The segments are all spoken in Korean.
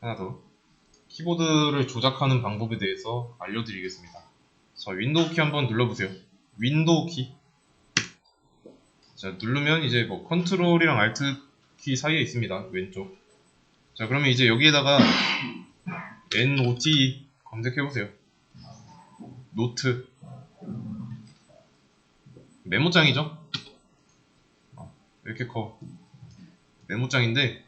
하나 더. 키보드를 조작하는 방법에 대해서 알려드리겠습니다. 자, 윈도우 키 한번 눌러보세요. 윈도우 키. 자, 누르면 이제 뭐 컨트롤이랑 알트 키 사이에 있습니다. 왼쪽. 자, 그러면 이제 여기에다가 NOT 검색해보세요. 노트. 메모장이죠? 이렇게 커. 메모장인데,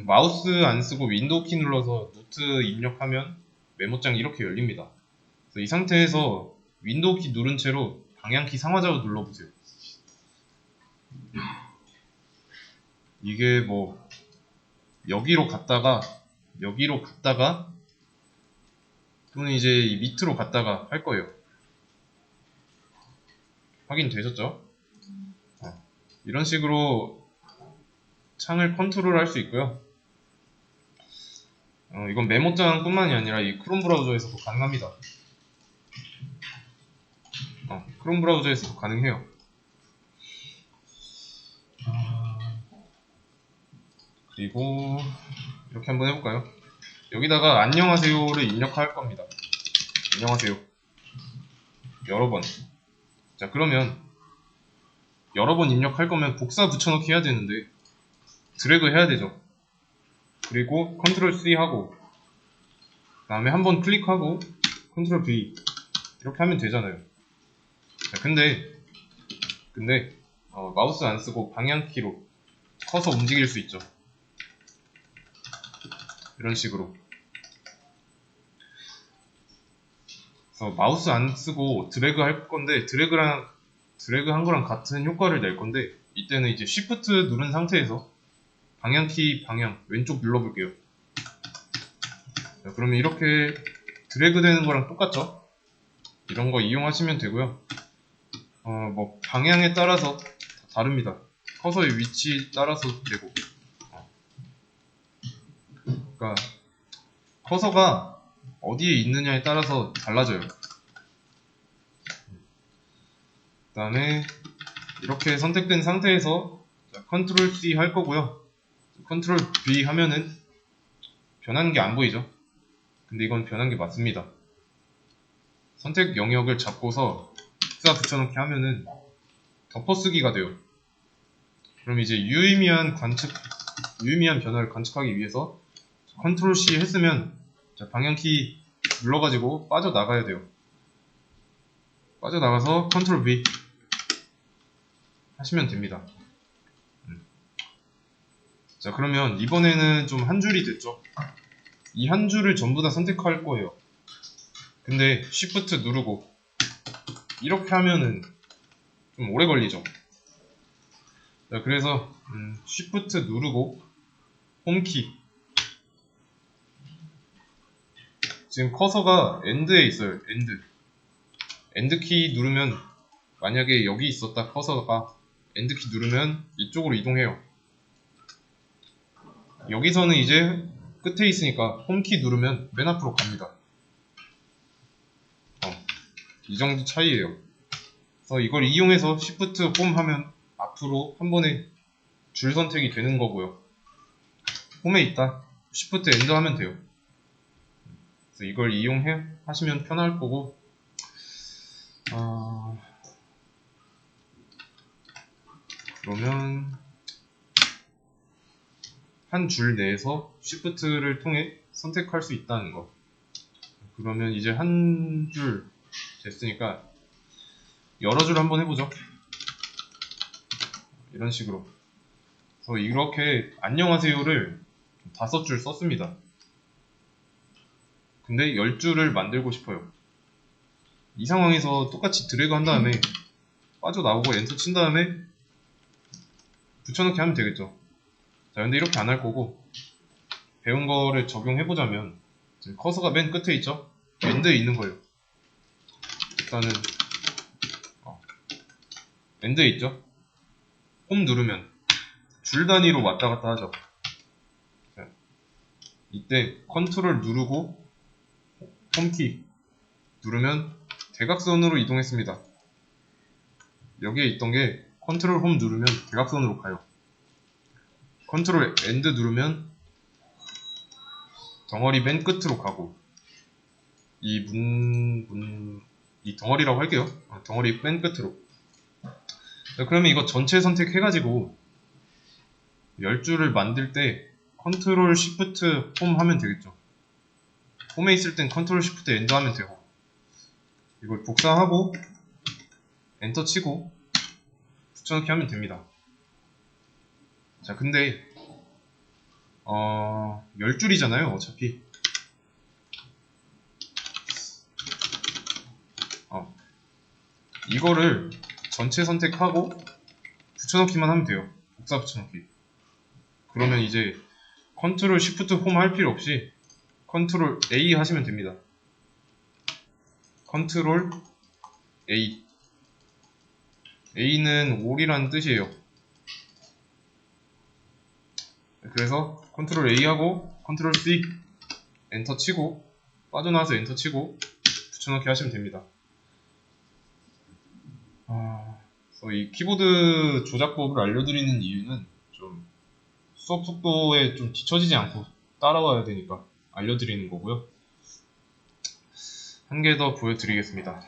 마우스 안 쓰고 윈도우 키 눌러서 노트 입력하면 메모장이 이렇게 열립니다. 그래서 이 상태에서 윈도우 키 누른 채로 방향키 상하좌우 눌러보세요. 이게 뭐 여기로 갔다가 또는 이제 이 밑으로 갔다가 할 거예요. 확인되셨죠? 이런 식으로 창을 컨트롤 할 수 있고요. 이건 메모장 뿐만이 아니라 이 크롬 브라우저에서도 가능합니다. 크롬 브라우저에서도 가능해요. 그리고 이렇게 한번 해볼까요? 여기다가 안녕하세요를 입력할 겁니다. 안녕하세요. 여러 번. 자, 그러면 여러 번 입력할 거면 복사 붙여넣기 해야 되는데 드래그 해야 되죠. 그리고 컨트롤 C 하고 그 다음에 한번 클릭하고 컨트롤 V 이렇게 하면 되잖아요. 자, 근데 마우스 안 쓰고 방향키로 커서 움직일 수 있죠. 이런 식으로. 그래서 마우스 안 쓰고 드래그 할 건데 드래그 한 거랑 같은 효과를 낼 건데 이때는 이제 Shift 누른 상태에서 방향키 왼쪽 눌러볼게요. 자, 그러면 이렇게 드래그 되는 거랑 똑같죠? 이런 거 이용하시면 되고요. 뭐 방향에 따라서 다릅니다. 커서의 위치 따라서 되고. 그러니까 커서가 어디에 있느냐에 따라서 달라져요. 그 다음에 이렇게 선택된 상태에서 컨트롤 C 할 거고요. 컨트롤 V 하면은 변하는 게 안 보이죠? 근데 이건 변한 게 맞습니다. 선택 영역을 잡고서 복사 붙여넣기 하면은 덮어쓰기가 돼요. 그럼 이제 유의미한 변화를 관측하기 위해서 컨트롤 C 했으면 방향키 눌러가지고 빠져나가야 돼요. 빠져나가서 컨트롤 V 하시면 됩니다. 자, 그러면 이번에는 좀 한 줄이 됐죠? 이 한 줄을 전부 다 선택할 거예요. 근데 Shift 누르고 이렇게 하면은 좀 오래 걸리죠? 자, 그래서 Shift 누르고 홈키. 지금 커서가 엔드에 있어요. 엔드 키 누르면 만약에 여기 있었다 커서가 엔드 키 누르면 이쪽으로 이동해요. 여기서는 이제 끝에 있으니까 홈키 누르면 맨 앞으로 갑니다. 이 정도 차이예요. 그래서 이걸 이용해서 Shift 홈 하면 앞으로 한 번에 줄 선택이 되는 거고요. 홈에 있다 Shift 엔드 하면 돼요. 그래서 이걸 하시면 편할 거고, 그러면 한 줄 내에서 Shift를 통해 선택할 수 있다는 거. 그러면 이제 한 줄 됐으니까 여러 줄 한번 해보죠. 이런 식으로. 그래서 이렇게 안녕하세요를 5줄 썼습니다. 근데 10줄을 만들고 싶어요. 이 상황에서 똑같이 드래그 한 다음에 빠져나오고 엔터 친 다음에 붙여넣기 하면 되겠죠. 자, 근데 이렇게 안 할 거고 배운 거를 적용해보자면 지금 커서가 맨 끝에 있죠? 엔드에 있는 거예요. 일단은 엔드에 있죠? 홈 누르면 줄 단위로 왔다 갔다 하죠. 자, 이때 컨트롤 누르고 홈키 누르면 대각선으로 이동했습니다. 여기에 있던 게 컨트롤 홈 누르면 대각선으로 가요. 컨트롤 엔드 누르면 덩어리 맨 끝으로 가고, 이 덩어리라고 할게요. 덩어리 맨 끝으로. 자, 그러면 이거 전체 선택해가지고 10줄을 만들 때 컨트롤 시프트 홈 하면 되겠죠. 홈에 있을 땐 컨트롤 시프트 엔터 하면 되고, 이걸 복사하고 엔터 치고 붙여넣기 하면 됩니다. 자, 근데 10줄이잖아요 어차피. 이거를 전체 선택하고 붙여넣기만 하면 돼요. 복사 붙여넣기. 그러면 이제 컨트롤 시프트 홈 할 필요 없이 컨트롤 A 하시면 됩니다. 컨트롤 A. A는 all이라는 뜻이에요. 그래서 컨트롤 A 하고 컨트롤 C 엔터 치고 빠져나와서 엔터 치고 붙여넣기 하시면 됩니다. 그래서 이 키보드 조작법을 알려드리는 이유는 좀 수업 속도에 좀 뒤처지지 않고 따라와야 되니까 알려드리는 거고요. 한 개 더 보여드리겠습니다.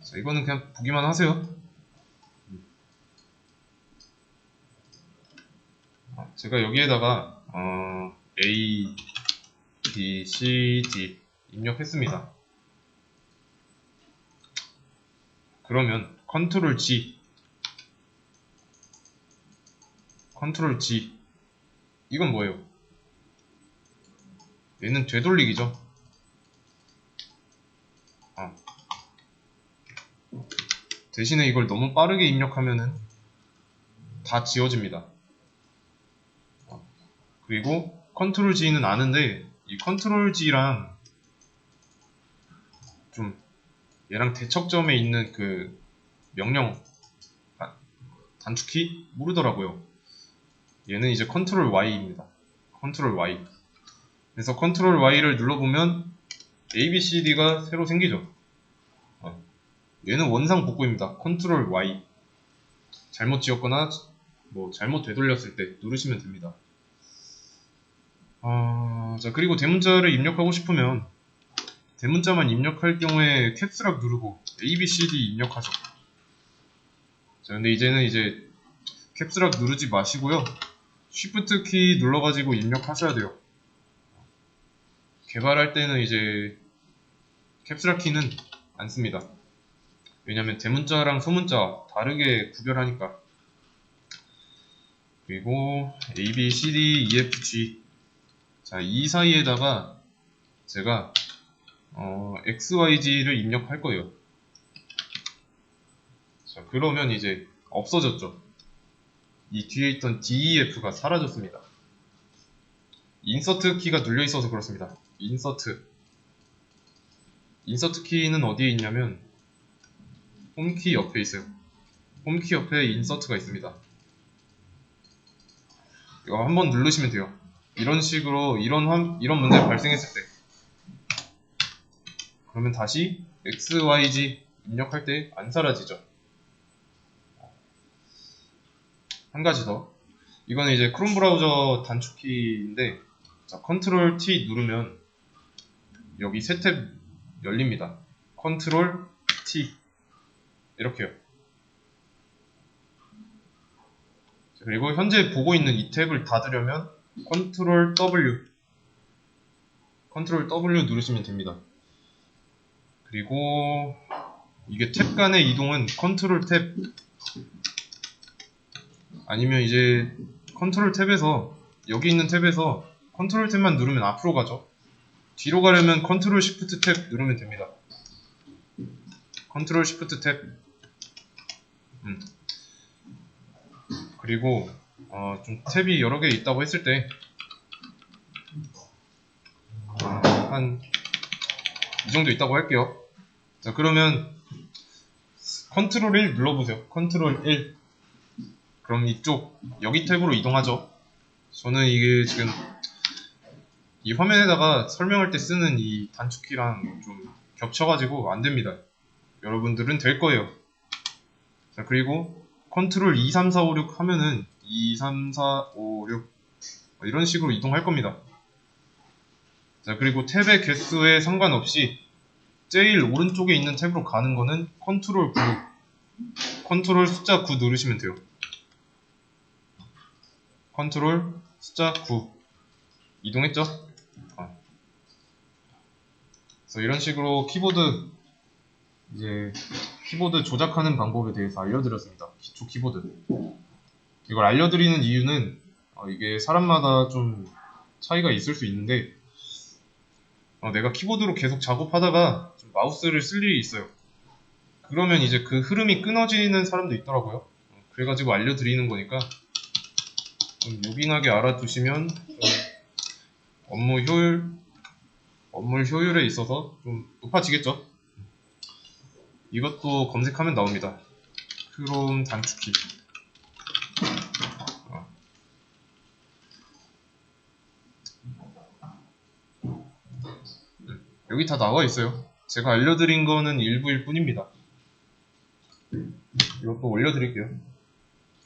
자, 이거는 그냥 보기만 하세요. 제가 여기에다가 A, B, C, D 입력했습니다. 그러면 컨트롤 G 이건 뭐예요? 얘는 되돌리기죠. 대신에 이걸 너무 빠르게 입력하면은 다 지워집니다. 그리고 컨트롤 G는 아는데 이 컨트롤 G랑 좀 얘랑 대척점에 있는 그 명령 단축키 모르더라고요. 얘는 이제 컨트롤 Y입니다. 컨트롤 Y. 그래서 컨트롤 Y를 눌러보면 ABCD가 새로 생기죠. 얘는 원상 복구입니다. 컨트롤 Y. 잘못 지웠거나 뭐 잘못 되돌렸을 때 누르시면 됩니다. 자, 그리고 대문자를 입력하고 싶으면 대문자만 입력할 경우에 캡스락 누르고 ABCD 입력하죠. 자, 근데 이제는 이제 캡스락 누르지 마시고요. 쉬프트 키 눌러가지고 입력하셔야 돼요. 개발할 때는 이제 캡스락 키는 안 씁니다. 왜냐면 대문자랑 소문자 다르게 구별하니까. 그리고 A, B, C, D, E, F, G. 자, 이 사이에다가 제가 X, Y, G를 입력할 거예요. 자, 그러면 이제 없어졌죠. 이 뒤에 있던 D, E, F가 사라졌습니다. 인서트 키가 눌려 있어서 그렇습니다. 인서트 키는 어디에 있냐면 홈키 옆에 있어요. 홈키 옆에 인서트가 있습니다. 이거 한번 누르시면 돼요. 이런 식으로 이런 문제가 발생했을 때 그러면 다시 X, Y, G 입력할 때 안 사라지죠. 한 가지 더. 이거는 이제 크롬 브라우저 단축키인데, 자, 컨트롤 T 누르면 여기 새 탭 열립니다. 컨트롤 T 이렇게요. 자, 그리고 현재 보고 있는 이 탭을 닫으려면 컨트롤 W 누르시면 됩니다. 그리고 이게 탭 간의 이동은 컨트롤 탭 아니면 이제 컨트롤 탭에서 여기 있는 탭에서 컨트롤 탭만 누르면 앞으로 가죠. 뒤로 가려면 컨트롤 시프트 탭 누르면 됩니다. 컨트롤 시프트 탭. 그리고 좀 탭이 여러 개 있다고 했을 때 한 이 정도 있다고 할게요. 자, 그러면 컨트롤 1 눌러보세요. 컨트롤 1. 그럼 이쪽 여기 탭으로 이동하죠. 저는 이게 지금 이 화면에다가 설명할 때 쓰는 이 단축키랑 좀 겹쳐가지고 안됩니다. 여러분들은 될 거예요. 자, 그리고 컨트롤 2, 3, 4, 5, 6 하면은 2, 3, 4, 5, 6 이런 식으로 이동할 겁니다. 자, 그리고 탭의 개수에 상관없이 제일 오른쪽에 있는 탭으로 가는 거는 컨트롤 9, 컨트롤 숫자 9 누르시면 돼요. 컨트롤 숫자 9 이동했죠? 그래서 이런 식으로 키보드 조작하는 방법에 대해서 알려드렸습니다. 기초 키보드. 이걸 알려드리는 이유는 이게 사람마다 좀 차이가 있을 수 있는데 내가 키보드로 계속 작업하다가 좀 마우스를 쓸 일이 있어요. 그러면 이제 그 흐름이 끊어지는 사람도 있더라고요. 그래가지고 알려드리는 거니까 좀 요긴하게 알아두시면 좀 업무 효율에 있어서 좀 높아지겠죠. 이것도 검색하면 나옵니다. 크롬 단축키. 여기 다 나와 있어요. 제가 알려드린 거는 일부일 뿐입니다. 이것도 올려드릴게요.